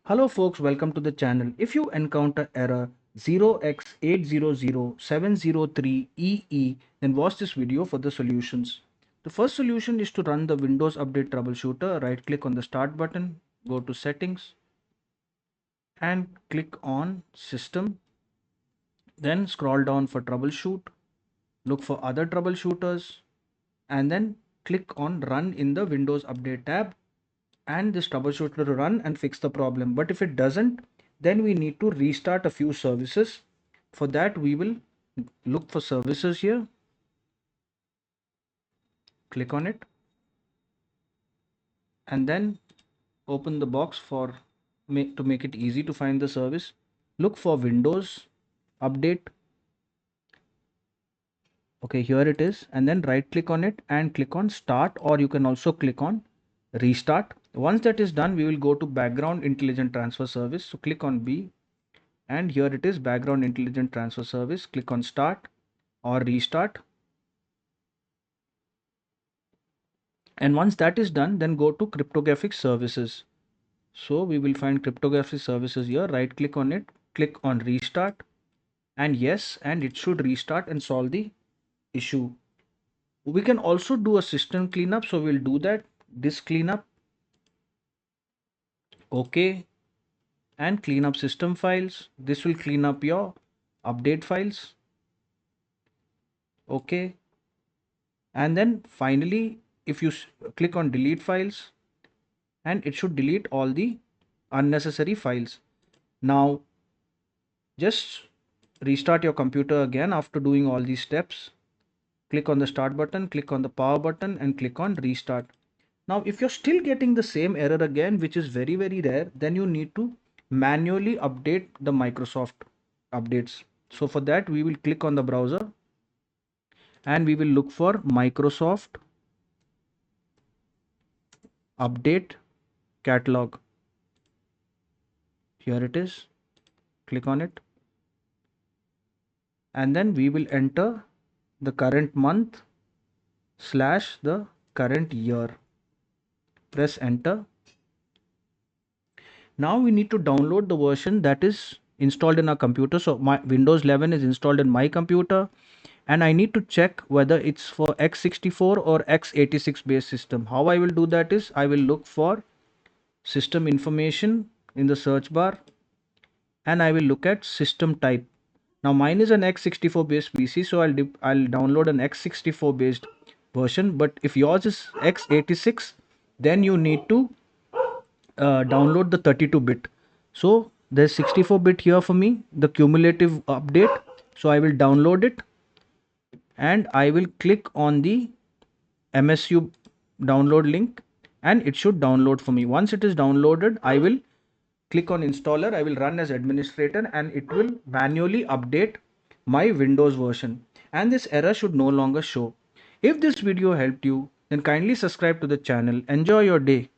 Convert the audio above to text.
Hello folks, welcome to the channel. If you encounter error 0x800703ee, then watch this video for the solutions. The first solution is to run the Windows Update Troubleshooter. Right click on the Start button, go to Settings and click on System. Then scroll down for Troubleshoot, look for other troubleshooters and then click on Run in the Windows Update tab, and this troubleshooter to run and fix the problem. But if it doesn't, then we need to restart a few services. For that, we will look for services here, click on it, and then open the box for to make it easy to find the service. Look for Windows Update. Okay, here it is, and then right click on it and click on Start, or you can also click on Restart. Once that is done, we will go to Background Intelligent Transfer Service. So click on B, and here it is, Background Intelligent Transfer Service. Click on Start or Restart, and once that is done, then go to Cryptographic Services. So we will find Cryptographic Services here, right click on it, click on Restart, and yes, and it should restart and solve the issue. We can also do a system cleanup, so we'll do that. This cleanup, okay, and clean up system files. This will clean up your update files, okay, and then finally if you click on delete files, and it should delete all the unnecessary files. Now just restart your computer again after doing all these steps. Click on the Start button, click on the Power button and click on Restart. Now if you're still getting the same error again, which is very rare, then you need to manually update the Microsoft updates. So for that, we will click on the browser and we will look for Microsoft Update Catalog. Here it is, click on it, and then we will enter the current month / the current year. Press enter. Now we need to download the version that is installed in our computer. So my Windows 11 is installed in my computer, and I need to check whether it's for x64 or x86 based system. How I will do that is I will look for system information in the search bar, and I will look at system type. Now mine is an x64 based PC, so I'll download an x64 based version. But if yours is x86, then you need to download the 32-bit. So there's 64-bit here for me, the cumulative update. So I will download it, and I will click on the MSU download link, and it should download for me. Once it is downloaded, I will click on installer. I will run as administrator, and it will manually update my Windows version, and this error should no longer show. If this video helped you, then kindly subscribe to the channel. Enjoy your day.